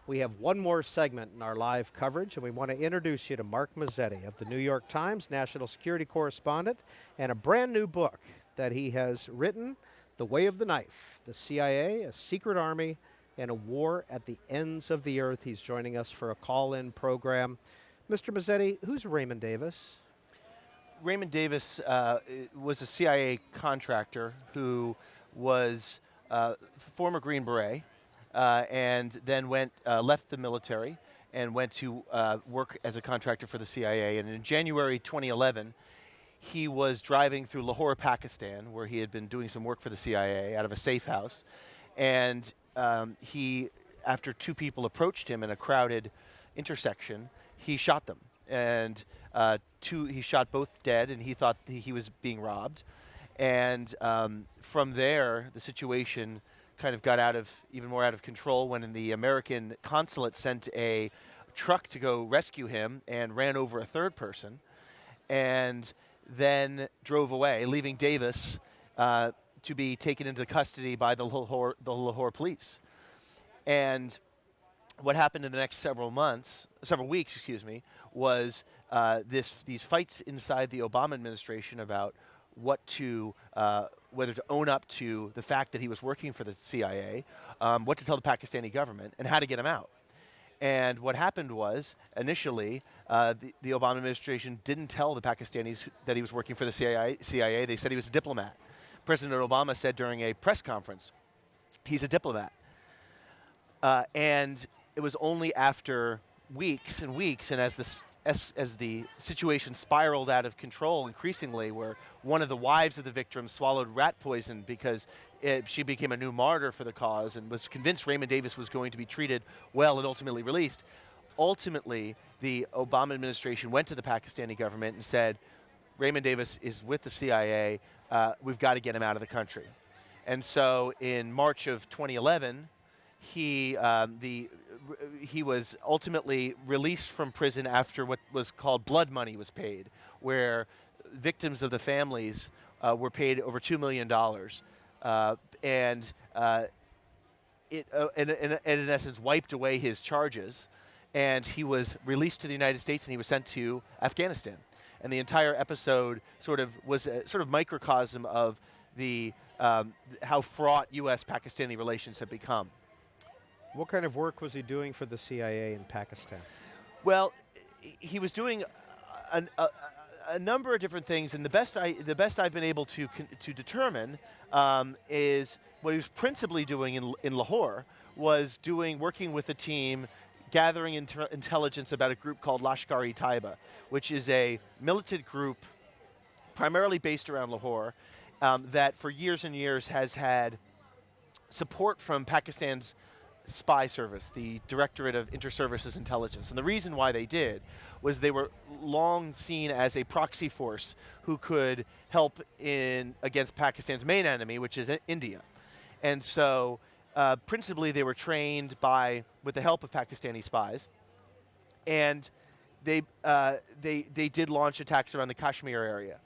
We have one more segment in our live coverage, and we want to introduce you to Mark Mazzetti of the New York Times, national security correspondent, and a brand new book that he has written, The Way of the Knife, the CIA, a secret army, and a war at the ends of the earth. He's joining us for a call-in program. Mr. Mazzetti, who's Raymond Davis? Raymond Davis was a CIA contractor who was former Green Beret, and then left the military and went to work as a contractor for the CIA. And in January 2011, he was driving through Lahore, Pakistan, where he had been doing some work for the CIA out of a safe house. And after two people approached him in a crowded intersection, he shot them. And he shot both dead, and he thought he was being robbed. And from there, the situation kind of got even more out of control when the American consulate sent a truck to go rescue him and ran over a third person, and then drove away, leaving Davis to be taken into custody by the Lahore police. And what happened in the next several weeks, was these fights inside the Obama administration about whether to own up to the fact that he was working for the CIA, what to tell the Pakistani government, and how to get him out. And what happened was, initially, the Obama administration didn't tell the Pakistanis that he was working for the CIA. They said he was a diplomat. President Obama said during a press conference, he's a diplomat. And it was only after weeks and weeks, and as the situation spiraled out of control increasingly, where one of the wives of the victim swallowed rat poison because she became a new martyr for the cause and was convinced Raymond Davis was going to be treated well and ultimately released. Ultimately, the Obama administration went to the Pakistani government and said, Raymond Davis is with the CIA, we've got to get him out of the country. And so in March of 2011, he was ultimately released from prison after what was called blood money was paid, where victims of the families were paid over $2 million. It in essence wiped away his charges, and he was released to the United States and he was sent to Afghanistan. And the entire episode was a microcosm of how fraught U.S.-Pakistani relations have become. What kind of work was he doing for the CIA in Pakistan? Well, he was doing a number of different things, and the best I've been able to determine is what he was principally doing in Lahore was working with a team gathering intelligence about a group called Lashkar-e-Taiba, which is a militant group primarily based around Lahore that for years and years has had support from Pakistan's spy service, the Directorate of Inter-Services Intelligence. And the reason why they did was they were long seen as a proxy force who could help against Pakistan's main enemy, which is India. And so principally they were trained with the help of Pakistani spies, and they did launch attacks around the Kashmir area.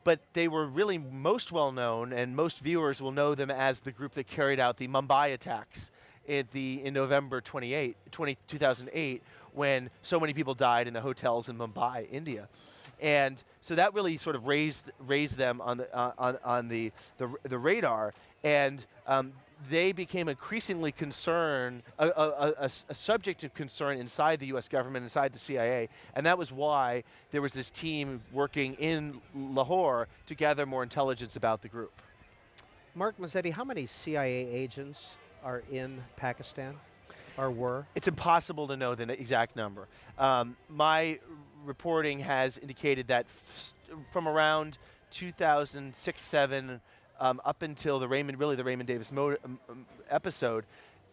But they were really most well known, and most viewers will know them as the group that carried out the Mumbai attacks in November 2008, when so many people died in the hotels in Mumbai, India. And so that really sort of raised them on the radar, and they became increasingly concerned, a subject of concern inside the U.S. government, inside the CIA, and that was why there was this team working in Lahore to gather more intelligence about the group. Mark Mazzetti, how many CIA agents are in Pakistan, or were? It's impossible to know the exact number. My reporting has indicated that from around 2006-07 up until the Raymond Davis episode,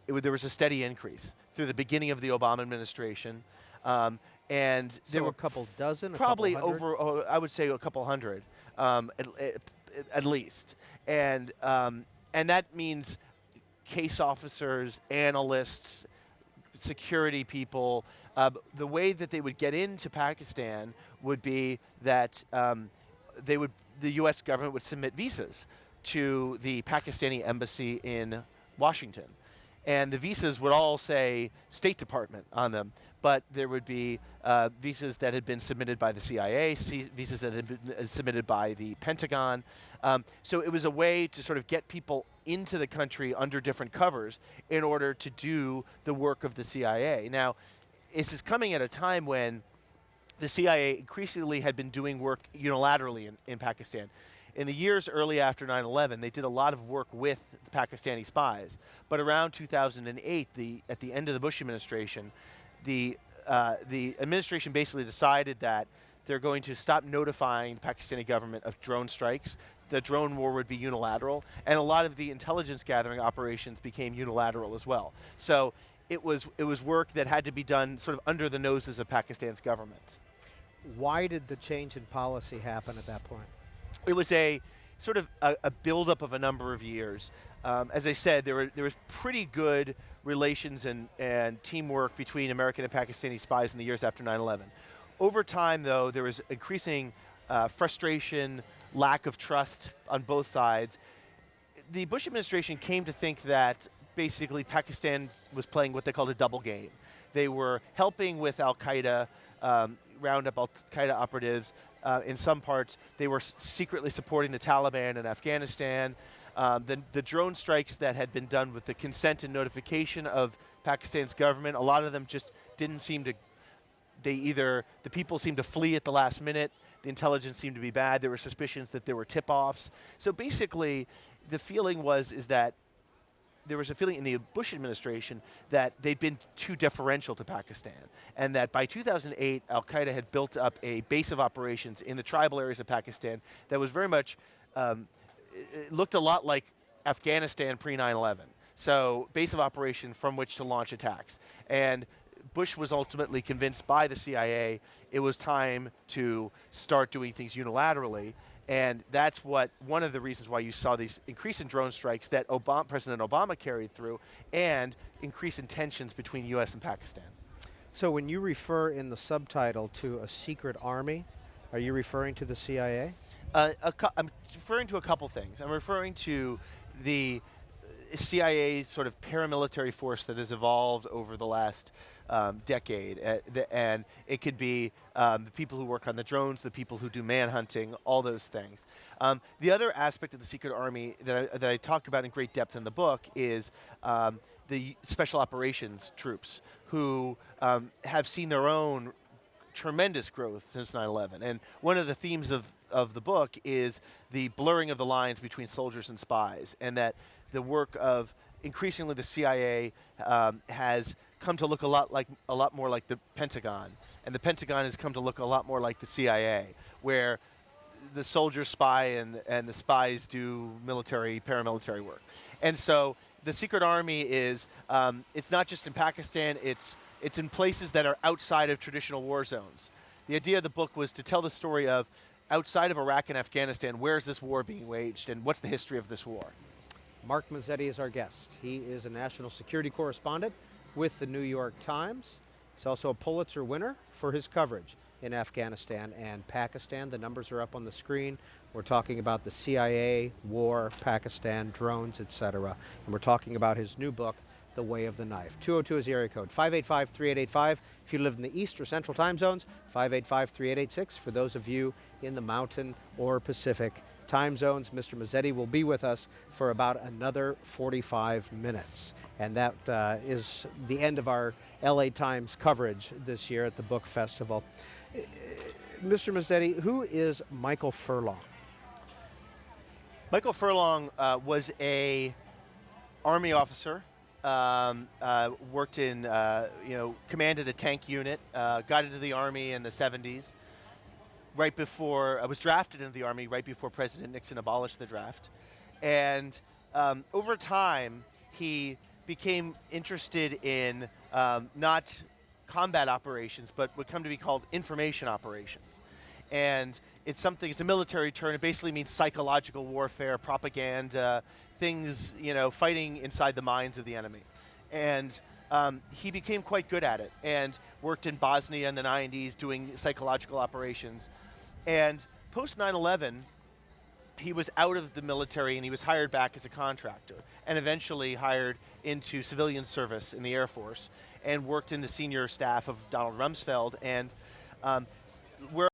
there was a steady increase through the beginning of the Obama administration. And so there were a couple dozen, probably a couple hundred? I would say a couple hundred, at least. And that means case officers, analysts, security people. The way that they would get into Pakistan would be that the U.S. government would submit visas to the Pakistani embassy in Washington. and the visas would all say State Department on them, but there would be visas that had been submitted by the CIA, visas that had been submitted by the Pentagon. So it was a way to sort of get people into the country under different covers in order to do the work of the CIA. Now, this is coming at a time when the CIA increasingly had been doing work unilaterally in Pakistan. In the years early after 9/11, they did a lot of work with the Pakistani spies. But around 2008, at the end of the Bush administration, the administration basically decided that they're going to stop notifying the Pakistani government of drone strikes. The drone war would be unilateral, and a lot of the intelligence gathering operations became unilateral as well. So it was work that had to be done sort of under the noses of Pakistan's government. Why did the change in policy happen at that point? It was a sort of a buildup of a number of years. As I said, there was pretty good relations and teamwork between American and Pakistani spies in the years after 9/11. Over time, though, there was increasing frustration, lack of trust on both sides. The Bush administration came to think that basically Pakistan was playing what they called a double game. They were helping with al-Qaeda, round up al-Qaeda operatives. In some parts, they were secretly supporting the Taliban in Afghanistan. The drone strikes that had been done with the consent and notification of Pakistan's government, a lot of them just didn't seem to, the people seemed to flee at the last minute, the intelligence seemed to be bad, there were suspicions that there were tip-offs. So basically, the feeling is that there was a feeling in the Bush administration that they'd been too deferential to Pakistan, and that by 2008, al-Qaeda had built up a base of operations in the tribal areas of Pakistan that was very much, it looked a lot like Afghanistan pre-9/11. So base of operation from which to launch attacks. And Bush was ultimately convinced by the CIA it was time to start doing things unilaterally. And that's one of the reasons why you saw these increase in drone strikes that President Obama carried through, and increase in tensions between U.S. and Pakistan. So when you refer in the subtitle to a secret army, are you referring to the CIA? I'm referring to a couple things. I'm referring to the CIA's sort of paramilitary force that has evolved over the last decade, and it could be the people who work on the drones, the people who do manhunting, all those things. The other aspect of the secret army that I talk about in great depth in the book is the special operations troops, who have seen their own tremendous growth since 9/11. And one of the themes of the book is the blurring of the lines between soldiers and spies, and that the work of increasingly the CIA has come to look a lot more like the Pentagon, and the Pentagon has come to look a lot more like the CIA, where the soldiers spy and the spies do paramilitary work. And so the secret army is, it's not just in Pakistan, it's in places that are outside of traditional war zones. The idea of the book was to tell the story of outside of Iraq and Afghanistan, where is this war being waged, and what's the history of this war? Mark Mazzetti is our guest. He is a national security correspondent with the New York Times. He's also a Pulitzer winner for his coverage in Afghanistan and Pakistan. The numbers are up on the screen. We're talking about the CIA, war, Pakistan, drones, etc. And we're talking about his new book, The Way of the Knife. 202 is the area code, 585-3885. If you live in the East or Central time zones, 585-3886. For those of you in the Mountain or Pacific time zones, Mr. Mazzetti will be with us for about another 45 minutes. And that is the end of our LA Times coverage this year at the Book Festival. Mr. Mazzetti, who is Michael Furlong? Michael Furlong was a Army officer, worked in, commanded a tank unit, got into the Army in the 70s. Right before, I was drafted into the Army right before President Nixon abolished the draft. And over time, he became interested in not combat operations, but what come to be called information operations. And it's a military term. It basically means psychological warfare, propaganda, things, fighting inside the minds of the enemy. And he became quite good at it and worked in Bosnia in the 90s doing psychological operations. And post 9/11, he was out of the military and he was hired back as a contractor and eventually hired into civilian service in the Air Force and worked in the senior staff of Donald Rumsfeld. And where